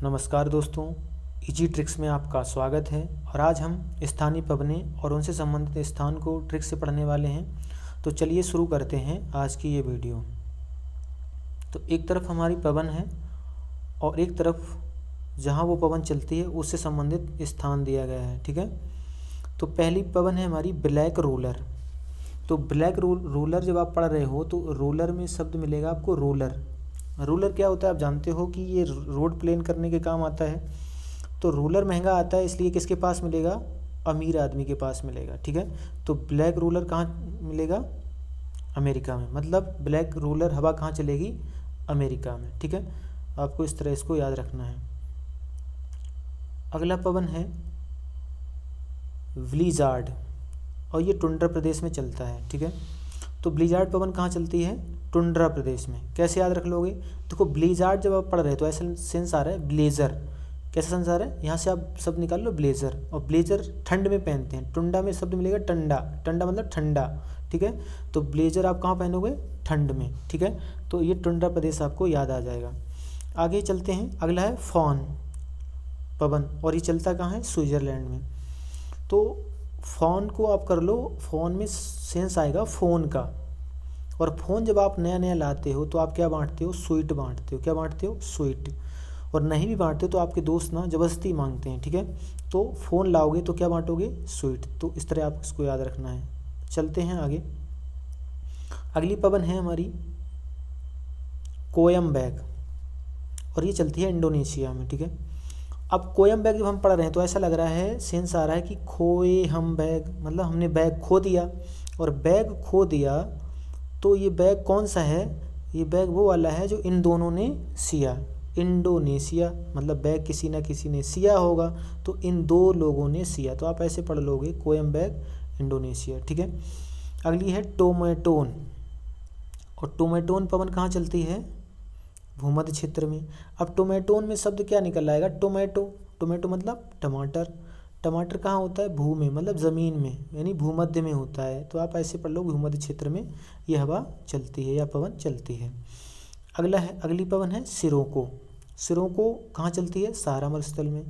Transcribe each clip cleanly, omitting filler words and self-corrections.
नमस्कार दोस्तों, easy tricks में आपका स्वागत है। और आज हम स्थानीय पवनें और उनसे संबंधित स्थान को ट्रिक से पढ़ने वाले हैं। तो चलिए शुरू करते हैं आज की ये वीडियो। तो एक तरफ हमारी पवन है और एक तरफ जहाँ वो पवन चलती है उससे संबंधित स्थान दिया गया है। ठीक है, तो पहली पवन है हमारी ब्लैक रोलर। तो ब्लैक रोलर जब आप पढ़ रहे हो तो रोलर में शब्द मिलेगा आपको रोलर। रोलर क्या होता है आप जानते हो कि ये रोड प्लेन करने के काम आता है। तो रोलर महंगा आता है, इसलिए किसके पास मिलेगा? अमीर आदमी के पास मिलेगा। ठीक है, तो ब्लैक रोलर कहाँ मिलेगा? अमेरिका में। मतलब ब्लैक रोलर हवा कहाँ चलेगी? अमेरिका में। ठीक है, आपको इस तरह इसको याद रखना है। अगला पवन है ब्लिज़ार्ड और ये टुंड्रा प्रदेश में चलता है। ठीक है, तो ब्लिज़ार्ड पवन कहाँ चलती है? टुंड्रा प्रदेश में। कैसे याद रख लोगे? देखो ब्लिज़ार्ड जब आप पढ़ रहे हो तो ऐसा सेंस आ रहा है ब्लेज़र। कैसा सेंस आ रहा है? यहाँ से आप शब्द निकाल लो ब्लेज़र, और ब्लेज़र ठंड में पहनते हैं। टुंडा में शब्द मिलेगा टंडा। टंडा मतलब ठंडा। ठीक है, तो ब्लेज़र आप कहाँ पहनोगे? ठंड में। ठीक है, तो ये टुंड्रा प्रदेश आपको याद आ जाएगा। आगे चलते हैं। अगला है फॉन पवन, और ये चलता कहाँ है? स्विट्ज़रलैंड में। तो फ़ोन को आप कर लो, फ़ोन में सेंस आएगा फ़ोन का। और फ़ोन जब आप नया नया लाते हो तो आप क्या बांटते हो? स्वीट बांटते हो। क्या बांटते हो? स्वीट। और नहीं भी बांटते हो तो आपके दोस्त ना ज़बरदस्ती मांगते हैं। ठीक है, तो फ़ोन लाओगे तो क्या बांटोगे? स्वीट। तो इस तरह आप इसको याद रखना है। चलते हैं आगे। अगली पवन है हमारी कोयम्बैग, और ये चलती है इंडोनेशिया में। ठीक है, अब कोयम्बैग जब हम पढ़ रहे हैं तो ऐसा लग रहा है, सेंस आ रहा है कि खोए हम बैग, मतलब हमने बैग खो दिया। और बैग खो दिया तो ये बैग कौन सा है? ये बैग वो वाला है जो इन दोनों ने सिया। इंडोनेशिया मतलब बैग किसी ना किसी ने सिया होगा, तो इन दो लोगों ने सिया। तो आप ऐसे पढ़ लोगे कोयम्बैग इंडोनेशिया। ठीक है, अगली है टोमेटोन, और टोमेटोन पवन कहाँ चलती है? भूमध्य क्षेत्र में। अब टोमेटोन में शब्द क्या निकल आएगा? टोमेटो। टोमेटो मतलब टमाटर। टमाटर कहाँ होता है? भू में, मतलब ज़मीन में, यानी भूमध्य में होता है। तो आप ऐसे पढ़ लो भूमध्य क्षेत्र में ये हवा चलती है या पवन चलती है। अगला है, अगली पवन है सिरोको। सिरोको कहाँ चलती है? सहारा मरुस्थल में।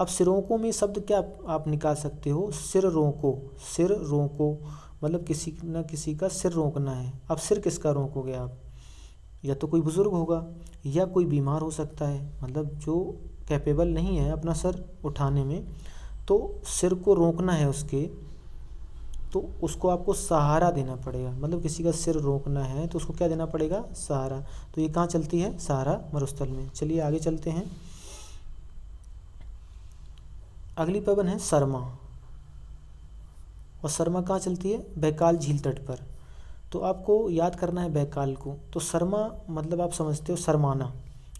अब सिरोको में शब्द क्या आप निकाल सकते हो? सिर रोको। सिर रोको मतलब किसी न किसी का सिर रोकना है। अब सिर किसका रोकोगे आप? या तो कोई बुज़ुर्ग होगा या कोई बीमार हो सकता है, मतलब जो कैपेबल नहीं है अपना सर उठाने में, तो सिर को रोकना है उसके, तो उसको आपको सहारा देना पड़ेगा। मतलब किसी का सिर रोकना है तो उसको क्या देना पड़ेगा? सहारा। तो ये कहाँ चलती है? सहारा मरुस्थल में। चलिए आगे चलते हैं। अगली पवन है शर्मा, और शर्मा कहाँ चलती है? बैकाल झील तट पर। तो आपको याद करना है बैकाल को। तो शर्मा मतलब आप समझते हो शर्माना।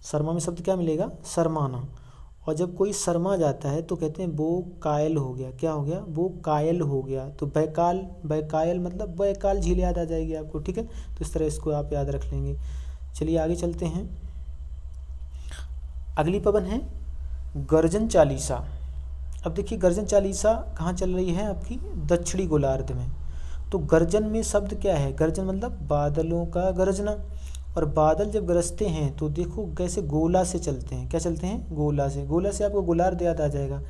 शर्मा में शब्द क्या मिलेगा? शर्माना। और जब कोई शर्मा जाता है तो कहते हैं वो कायल हो गया। क्या हो गया? वो कायल हो गया। तो बैकाल, बैकायल मतलब बैकाल झील याद आ जाएगी आपको। ठीक है, तो इस तरह इसको आप याद रख लेंगे। चलिए आगे चलते हैं। अगली पवन है गर्जन चालीसा। अब देखिए गर्जन चालीसा कहाँ चल रही है? आपकी दक्षिणी गोलार्ध में। तो गर्जन में शब्द क्या है? गर्जन मतलब बादलों का गरजना। और बादल जब गरजते हैं तो देखो कैसे गोला से चलते हैं। क्या चलते हैं? गोला से। गोला से आपको गोलार्ध याद आ जाएगा।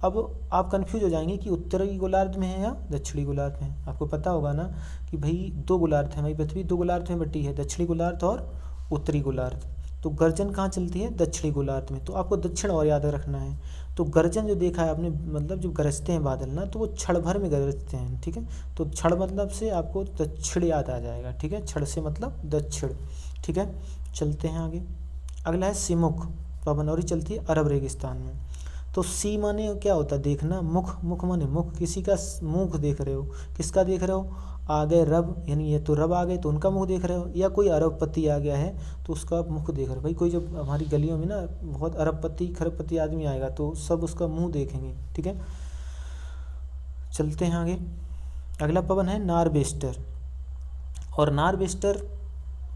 अब आप कंफ्यूज हो जाएंगे कि उत्तरी गोलार्ध में है या दक्षिणी गोलार्ध में है। आपको पता होगा ना कि भाई दो गोलार्ध है, हमारी पृथ्वी दो गोलार्ध में बटी है, दक्षिणी गोलार्ध और उत्तरी गोलार्ध। तो गर्जन कहाँ चलती है? दक्षिणी गोलार्ध में। तो आपको दक्षिण और याद रखना है। तो गर्जन जो देखा है आपने, मतलब जब गरजते हैं बादल ना, तो वो क्षण भर में गरजते हैं। ठीक है, तो क्षण मतलब से आपको दक्षिण याद आ जाएगा। ठीक है, क्षण से मतलब दक्षिण। ठीक है, चलते हैं आगे। अगला है सिमुख पवन, और ये चलती है अरब रेगिस्तान में। तो सी माने क्या होता है? देखना। मुख, मुख माने मुख, किसी का मुख देख रहे हो। किसका देख रहे हो? आ गए रब, यानी ये तो रब आ गए तो उनका मुख देख रहे हो, या कोई अरबपति आ गया है तो उसका मुख देख रहे हो। भाई कोई जब हमारी गलियों में ना बहुत अरबपति खरबपति आदमी आएगा तो सब उसका मुंह देखेंगे। ठीक है, चलते हैं आगे। अगला पवन है नारबेस्टर, और नारबेस्टर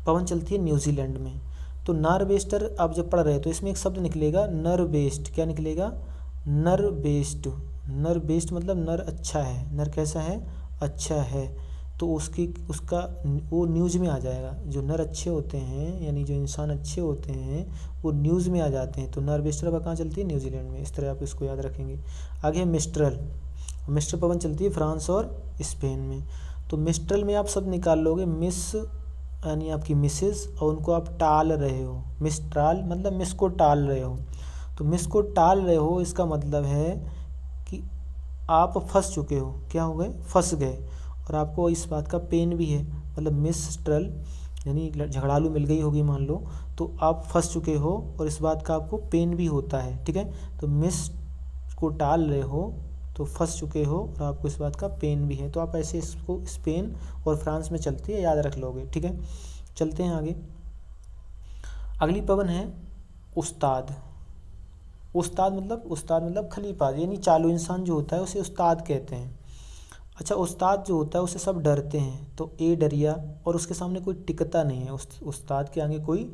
पवन चलती है न्यूजीलैंड में। तो नारबेस्टर आप जब पढ़ रहे हो तो इसमें एक शब्द निकलेगा नरबेस्ट। क्या निकलेगा? नरबेस्ट। नरबेस्ट मतलब नर अच्छा है। नर कैसा है? अच्छा है। तो उसका वो न्यूज़ में आ जाएगा। जो नर अच्छे होते हैं यानी जो इंसान अच्छे होते हैं वो न्यूज़ में आ जाते हैं। तो नॉर्वेस्टर हवा कहाँ चलती है? न्यूजीलैंड में। इस तरह आप इसको याद रखेंगे। आगे है मिस्ट्रल। मिस्ट्रल पवन चलती है फ्रांस और स्पेन में। तो मिस्ट्रल में आप सब निकाल लोगे, मिस यानी आपकी मिसेस, और उनको आप टाल रहे हो। मिस्ट्राल मतलब मिस को टाल रहे हो। तो मिस को टाल रहे हो इसका मतलब है कि आप फंस चुके हो। क्या हो गए? फंस गए। और आपको इस बात का पेन भी है, मतलब मिस्ट्रल यानी झगड़ालू मिल गई होगी मान लो, तो आप फंस चुके हो और इस बात का आपको पेन भी होता है। ठीक है, तो मिस को टाल रहे हो तो फंस चुके हो और आपको इस बात का पेन भी है। तो आप ऐसे इसको स्पेन और फ्रांस में चलती है, याद रख लोगे। ठीक है, चलते हैं आगे। अगली पवन है उस्ताद। उस्ताद मतलब खलीफा, यानी चालू इंसान जो होता है उसे उस्ताद कहते हैं। अच्छा, उस्ताद जो होता है उसे सब डरते हैं, तो ए डरिया, और उसके सामने कोई टिकता नहीं है। उस्ताद के आगे कोई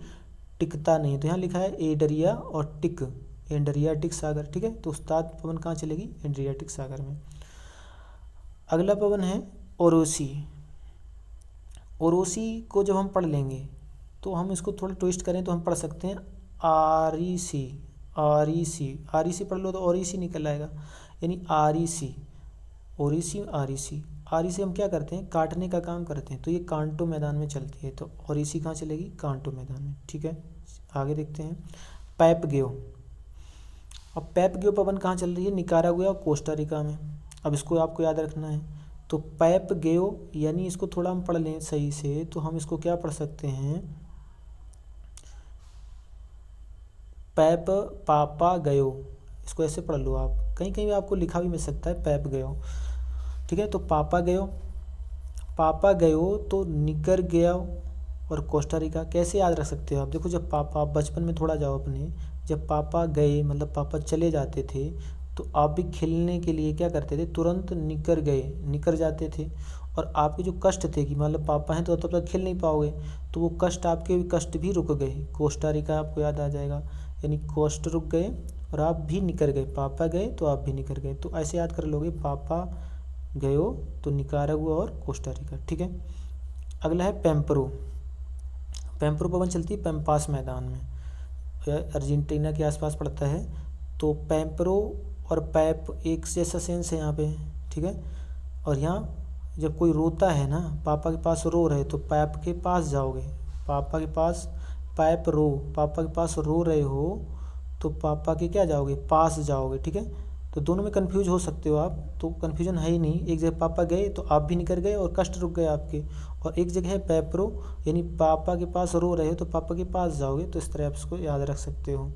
टिकता नहीं है। तो यहाँ लिखा है ए डरिया और टिक, एंड्रियाटिक सागर। ठीक है, तो उस्ताद पवन कहाँ चलेगी? एंड्रियाटिक सागर में। अगला पवन है ओरोसी। ओरोसी को जब हम पढ़ लेंगे तो हम इसको थोड़ा ट्विस्ट करें तो हम पढ़ सकते हैं आरीसी। आरीसी, आरीसी पढ़ लो तो ओरिसी निकल आएगा, यानी आरीसी, ओरिसी आरीसी। आरीसी हम क्या करते हैं? काटने का काम करते हैं। तो ये कांटो मैदान में चलती है, तो ओरिसी कहाँ चलेगी? कांटो मैदान में। ठीक है, आगे देखते हैं पैपगेयो। अब पैपगेयो पवन कहाँ चल रही है? निकारागुआ और कोस्टारिका में। अब इसको आपको याद रखना है। तो पैपगेयो यानी इसको थोड़ा हम पढ़ लें सही से तो हम इसको क्या पढ़ सकते हैं? पैप पापा गयो, इसको ऐसे पढ़ लो आप। कहीं कहीं आपको लिखा भी मिल सकता है पैप गयो। ठीक है, तो पापा गयो, पापा गयो तो निकर गया और कोस्टारिका। कैसे याद रख सकते हो आप? देखो, जब पापा, बचपन में थोड़ा जाओ अपने, जब पापा गए मतलब पापा चले जाते थे तो आप भी खेलने के लिए क्या करते थे? तुरंत निकर गए, निकर जाते थे। और आपके जो कष्ट थे कि मतलब पापा हैं तो तब तक खेल नहीं पाओगे, तो वो कष्ट, आपके कष्ट भी रुक गए। कोस्टारिका आपको याद आ जाएगा, यानी कोस्ट रुक गए और आप भी निकर गए। पापा गए तो आप भी निकर गए। तो ऐसे याद कर लोगे, पापा गयो तो निकारागुआ और कोस्टारिका। ठीक है, अगला है पेम्परो। पेम्परो पवन चलती है पेम्पास मैदान में, अर्जेंटीना के आसपास पड़ता है। तो पेम्परो और पैप एक जैसा सेंस है यहाँ पे। ठीक है, और यहाँ जब कोई रोता है ना, पापा के पास रो रहे तो पैप के पास जाओगे। पापा के पास, पैप रो, पापा के पास रो रहे हो तो पापा के क्या जाओगे? पास जाओगे। ठीक है, तो दोनों में कंफ्यूज हो सकते हो आप, तो कंफ्यूजन है ही नहीं। एक जगह पापा गए तो आप भी निकल गए और कष्ट रुक गए आपके, और एक जगह है पैपरो यानी पापा के पास रो रहे हो तो पापा के पास जाओगे। तो इस तरह आप इसको याद रख सकते हो।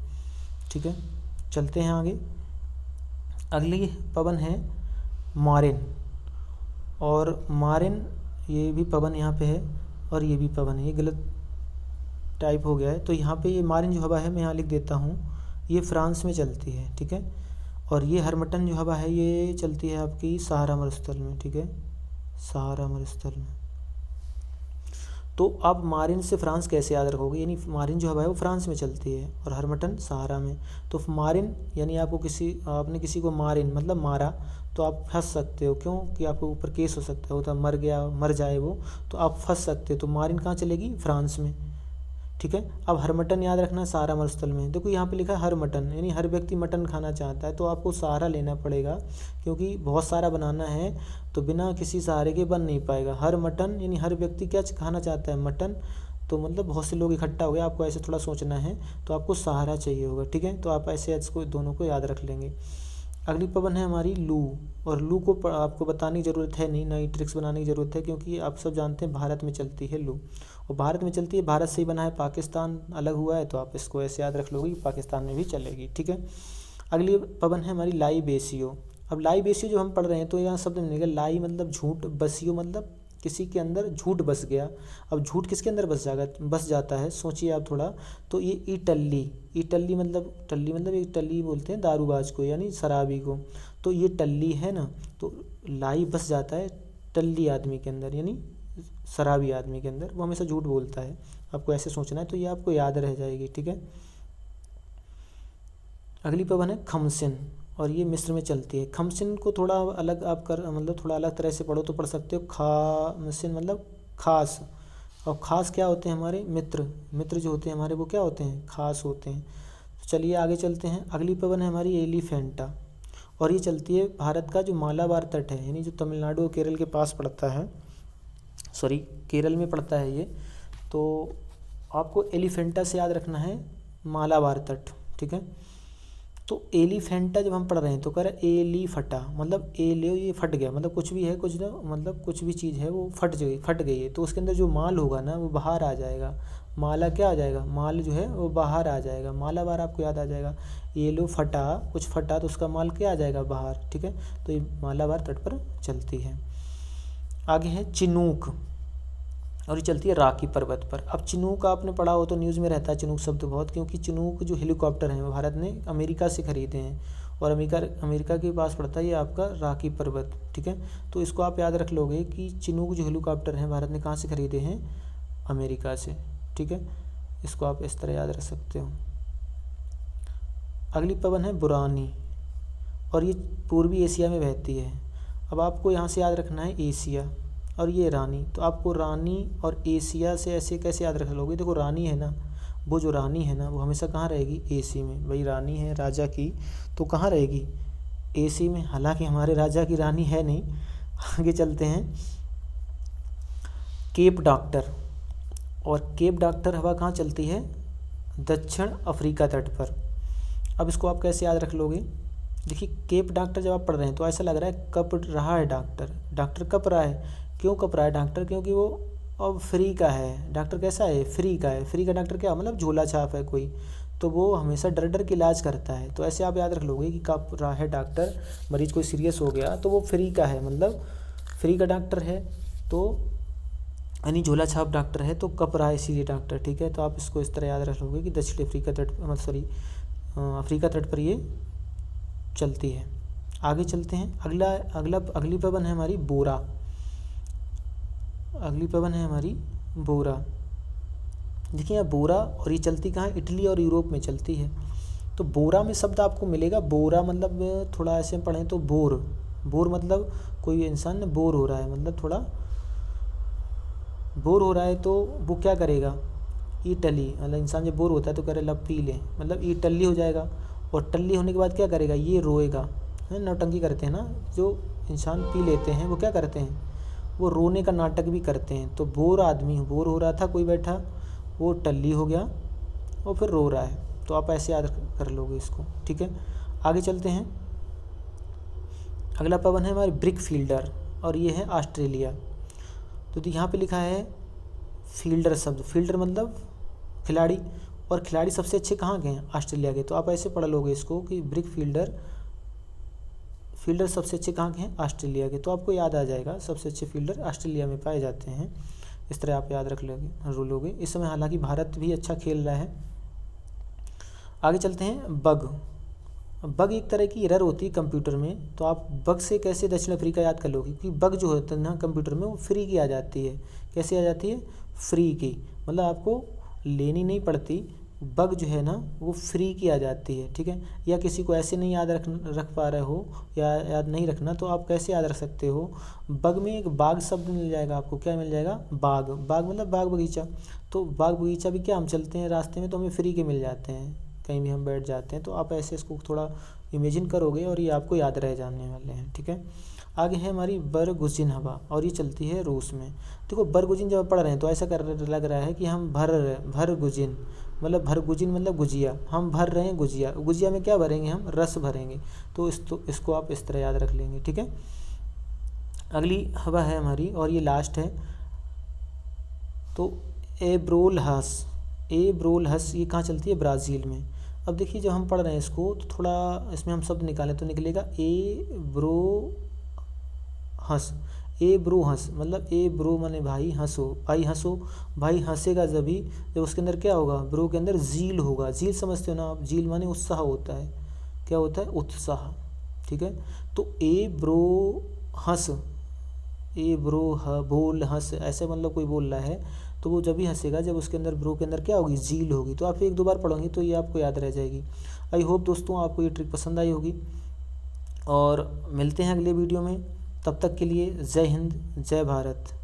ठीक है, चलते हैं आगे। अगली पवन है मारिन। और मारिन ये भी पवन यहाँ पे है और ये भी पवन है, ये गलत टाइप हो गया है। तो यहाँ पे ये मारिन जो हवा है मैं यहाँ लिख देता हूँ, ये फ्रांस में चलती है। ठीक है, और ये हरमटन जो हवा है ये चलती है आपकी सहारा मरुस्थल में। ठीक है, सहारा मरुस्थल में। तो अब मारिन से फ्रांस कैसे याद रखोगे? यानी मारिन जो हवा है वो फ्रांस में चलती है और हरमटन सहारा में। तो मारिन यानी आपको आपने किसी को मारिन मतलब मारा तो आप फंस सकते हो। क्यों? कि आपके ऊपर केस हो सकता है, तो मर गया, मर जाए वो, तो आप फंस सकते हो। तो मारिन कहाँ चलेगी? फ्रांस में। ठीक है, अब हर मटन याद रखना है सहारा मरुस्थल में। देखो यहाँ पे लिखा है हर मटन, यानी हर व्यक्ति मटन खाना चाहता है, तो आपको सहारा लेना पड़ेगा क्योंकि बहुत सारा बनाना है तो बिना किसी सहारे के बन नहीं पाएगा। हर मटन यानी हर व्यक्ति क्या खाना चाहता है? मटन। तो मतलब बहुत से लोग इकट्ठा हो गए, आपको ऐसे थोड़ा सोचना है, तो आपको सहारा चाहिए होगा। ठीक है, तो आप ऐसे इसको दोनों को याद रख लेंगे। अगली पवन है हमारी लू, और लू को आपको बताने की ज़रूरत है नहीं, नई ट्रिक्स बनाने की ज़रूरत है, क्योंकि आप सब जानते हैं भारत में चलती है लू, और भारत में चलती है, भारत से ही बना है, पाकिस्तान अलग हुआ है, तो आप इसको ऐसे याद रख लोगे कि पाकिस्तान में भी चलेगी। ठीक है, अगली पवन है हमारी लाई बेसियो। अब लाई बेसियो जो हम पढ़ रहे हैं तो यहाँ शब्द मिलेगा लाई मतलब झूठ, बसियो मतलब किसी के अंदर झूठ बस गया। अब झूठ किसके अंदर बस जाता है? सोचिए आप थोड़ा। तो ये इटल्ली, इटल्ली मतलब टल्ली मतलब एक टल्ली बोलते हैं दारूबाज को यानी शराबी को, तो ये टल्ली है ना, तो लाई बस जाता है टल्ली आदमी के अंदर यानी शराबी आदमी के अंदर, वो हमेशा झूठ बोलता है। आपको ऐसे सोचना है, तो ये आपको याद रह जाएगी। ठीक है, अगली पवन है खमसिन, और ये मिस्र में चलती है। खमसिन को थोड़ा अलग आप कर मतलब थोड़ा अलग तरह से पढ़ो तो पढ़ सकते हो, खामसिन मतलब खास, और ख़ास क्या होते हैं हमारे मित्र, मित्र जो होते हैं हमारे वो क्या होते हैं, खास होते हैं। तो चलिए आगे चलते हैं। अगली पवन है हमारी एलिफेंटा, और ये चलती है भारत का जो मालाबार तट है, यानी जो तमिलनाडु और केरल के पास पड़ता है, सॉरी केरल में पड़ता है ये। तो आपको एलिफेंटा से याद रखना है मालाबार तट, ठीक है। तो एलिफेंटा जब हम पढ़ रहे हैं तो कह रहे हैं एलिफटा, मतलब एलियो ये फट गया, मतलब कुछ भी है, कुछ ना मतलब कुछ भी चीज़ है वो फट गई है, तो उसके अंदर जो माल होगा ना वो बाहर आ जाएगा। माला क्या आ जाएगा, माल जो है वो बाहर आ जाएगा। माला बार आपको याद आ जाएगा। एलो फटा, कुछ फटा तो उसका माल क्या आ जाएगा, बाहर, ठीक है। तो ये मालाबार तट पर चलती है। आगे है चिनूक, और ये चलती है राकी पर्वत पर। अब चिनूक आपने पढ़ा हो तो न्यूज़ में रहता है चिनूक शब्द बहुत, क्योंकि चिनूक जो हेलीकॉप्टर हैं वो भारत ने अमेरिका से ख़रीदे हैं, और अमेरिका के पास पड़ता है ये आपका राकी पर्वत, ठीक है। तो इसको आप याद रख लोगे कि चिनूक जो हेलीकॉप्टर हैं भारत ने कहाँ से ख़रीदे हैं, अमेरिका से, ठीक है। इसको आप इस तरह याद रख सकते हो। अगली पवन है बुरानी, और ये पूर्वी एशिया में बहती है। अब आपको यहाँ से याद रखना है एशिया, और ये रानी। तो आपको रानी और एशिया से ऐसे कैसे याद रख लोगे, देखो रानी है ना, वो जो रानी है ना वो हमेशा कहाँ रहेगी, एसी में। भाई रानी है राजा की तो कहाँ रहेगी, एसी में। हालांकि हमारे राजा की रानी है नहीं। आगे चलते हैं। केप डॉक्टर, और केप डॉक्टर हवा कहाँ चलती है, दक्षिण अफ्रीका तट पर। अब इसको आप कैसे याद रख लोगे, देखिए केप डॉक्टर जब आप पढ़ रहे हैं तो ऐसा लग रहा है कप रहा है डॉक्टर, डॉक्टर कप रहा है। क्यों कप रहा है डॉक्टर, क्योंकि वो अब फ्री का है। डॉक्टर कैसा है, फ्री का है। फ्री का डॉक्टर क्या मतलब झोला छाप है कोई, तो वो हमेशा डर डर के इलाज करता है। तो ऐसे आप याद रख लोगे कि कप रहा है डॉक्टर, मरीज कोई सीरियस हो गया तो वो फ्री का है, मतलब फ्री का डॉक्टर है, तो यानी झोला छाप डॉक्टर है, तो कप रहा है इसीलिए डॉक्टर, ठीक है। तो आप इसको इस तरह याद रख लोगे कि दक्षिण अफ्रीका तट अफ्रीका तट पर ये चलती है। आगे चलते हैं। अगली पवन है हमारी बोरा। अगली पवन है हमारी बोरा। देखिए यहाँ बोरा, और ये चलती कहाँ है, इटली और यूरोप में चलती है। तो बोरा में शब्द आपको मिलेगा, बोरा मतलब थोड़ा ऐसे पढ़ें तो बोर, बोर मतलब कोई इंसान बोर हो रहा है, मतलब थोड़ा बोर हो रहा है तो वो क्या करेगा, इटली, मतलब इंसान जब बोर होता है तो करे लब पी ले, मतलब ई टल्ली हो जाएगा। और टल्ली होने के बाद क्या करेगा, ये रोएगा, है नौटंकी करते हैं ना, जो इंसान पी लेते हैं वो क्या करते हैं, वो रोने का नाटक भी करते हैं। तो बोर आदमी, बोर हो रहा था कोई बैठा, वो टल्ली हो गया और फिर रो रहा है। तो आप ऐसे याद कर लोगे इसको, ठीक है। आगे चलते हैं। अगला पवन है हमारे ब्रिक फील्डर, और ये है ऑस्ट्रेलिया। तो यहाँ पे लिखा है फील्डर शब्द, फील्डर मतलब खिलाड़ी, और खिलाड़ी सबसे अच्छे कहाँ के हैं, ऑस्ट्रेलिया के। तो आप ऐसे पढ़ लोगे इसको कि ब्रिक फील्डर, फील्डर सबसे अच्छे कहाँ के हैं, ऑस्ट्रेलिया के। तो आपको याद आ जाएगा सबसे अच्छे फील्डर ऑस्ट्रेलिया में पाए जाते हैं। इस तरह आप याद रख लोगे। इस समय हालांकि भारत भी अच्छा खेल रहा है। आगे चलते हैं। बग, बग एक तरह की एरर होती है कंप्यूटर में। तो आप बग से कैसे दक्षिण अफ्रीका याद कर लोगे, क्योंकि बग जो होता है ना कंप्यूटर में वो फ्री की आ जाती है। कैसे आ जाती है, फ्री की, मतलब आपको लेनी नहीं पड़ती। बग जो है ना वो फ्री की आ जाती है, ठीक है। या किसी को ऐसे नहीं याद रख पा रहे हो या याद नहीं रखना, तो आप कैसे याद रख सकते हो, बग में एक बाग शब्द मिल जाएगा आपको। क्या मिल जाएगा, बाग, बाग मतलब बाग बगीचा। तो बाग बगीचा भी क्या, हम चलते हैं रास्ते में तो हमें फ्री के मिल जाते हैं, कहीं भी हम बैठ जाते हैं। तो आप ऐसे इसको थोड़ा इमेजिन करोगे और ये आपको याद रह जाने वाले हैं, ठीक है। आगे है हमारी बरगुजिन हवा, और ये चलती है रूस में। देखो बरगुजिन जब पढ़ रहे हैं तो ऐसा लग रहा है कि हम भरगुजिन मतलब भरगुजिन मतलब गुजिया, हम भर रहे हैं गुजिया। गुजिया में क्या भरेंगे, हम रस भरेंगे। तो इसको आप इस तरह याद रख लेंगे, ठीक है। अगली हवा है हमारी, और ये लास्ट है, तो एब्रोलहस। एब्रोलहस ये कहाँ चलती है, ब्राज़ील में। अब देखिए जब हम पढ़ रहे हैं इसको तो थोड़ा इसमें हम शब्द निकालें तो निकलेगा एब्रोहस। एब्रोहस मतलब ए ब्रो माने भाई, हंसो, भाई हंसो, भाई हंसेगा जब उसके अंदर क्या होगा, ब्रो के अंदर झील होगा। झील समझते हो ना आप, झील माने उत्साह होता है। क्या होता है, उत्साह, ठीक है। तो ए ब्रो हंस, ए ब्रो बोल हंस, ऐसे मतलब कोई बोल रहा है तो वो जब भी हंसेगा जब उसके अंदर ब्रो के अंदर क्या होगी, झील होगी। तो आप एक दो बार पढ़ोगे तो ये आपको याद रह जाएगी। आई होप दोस्तों आपको ये ट्रिक पसंद आई होगी। और मिलते हैं अगले वीडियो में। तब तक के लिए जय हिंद, जय भारत।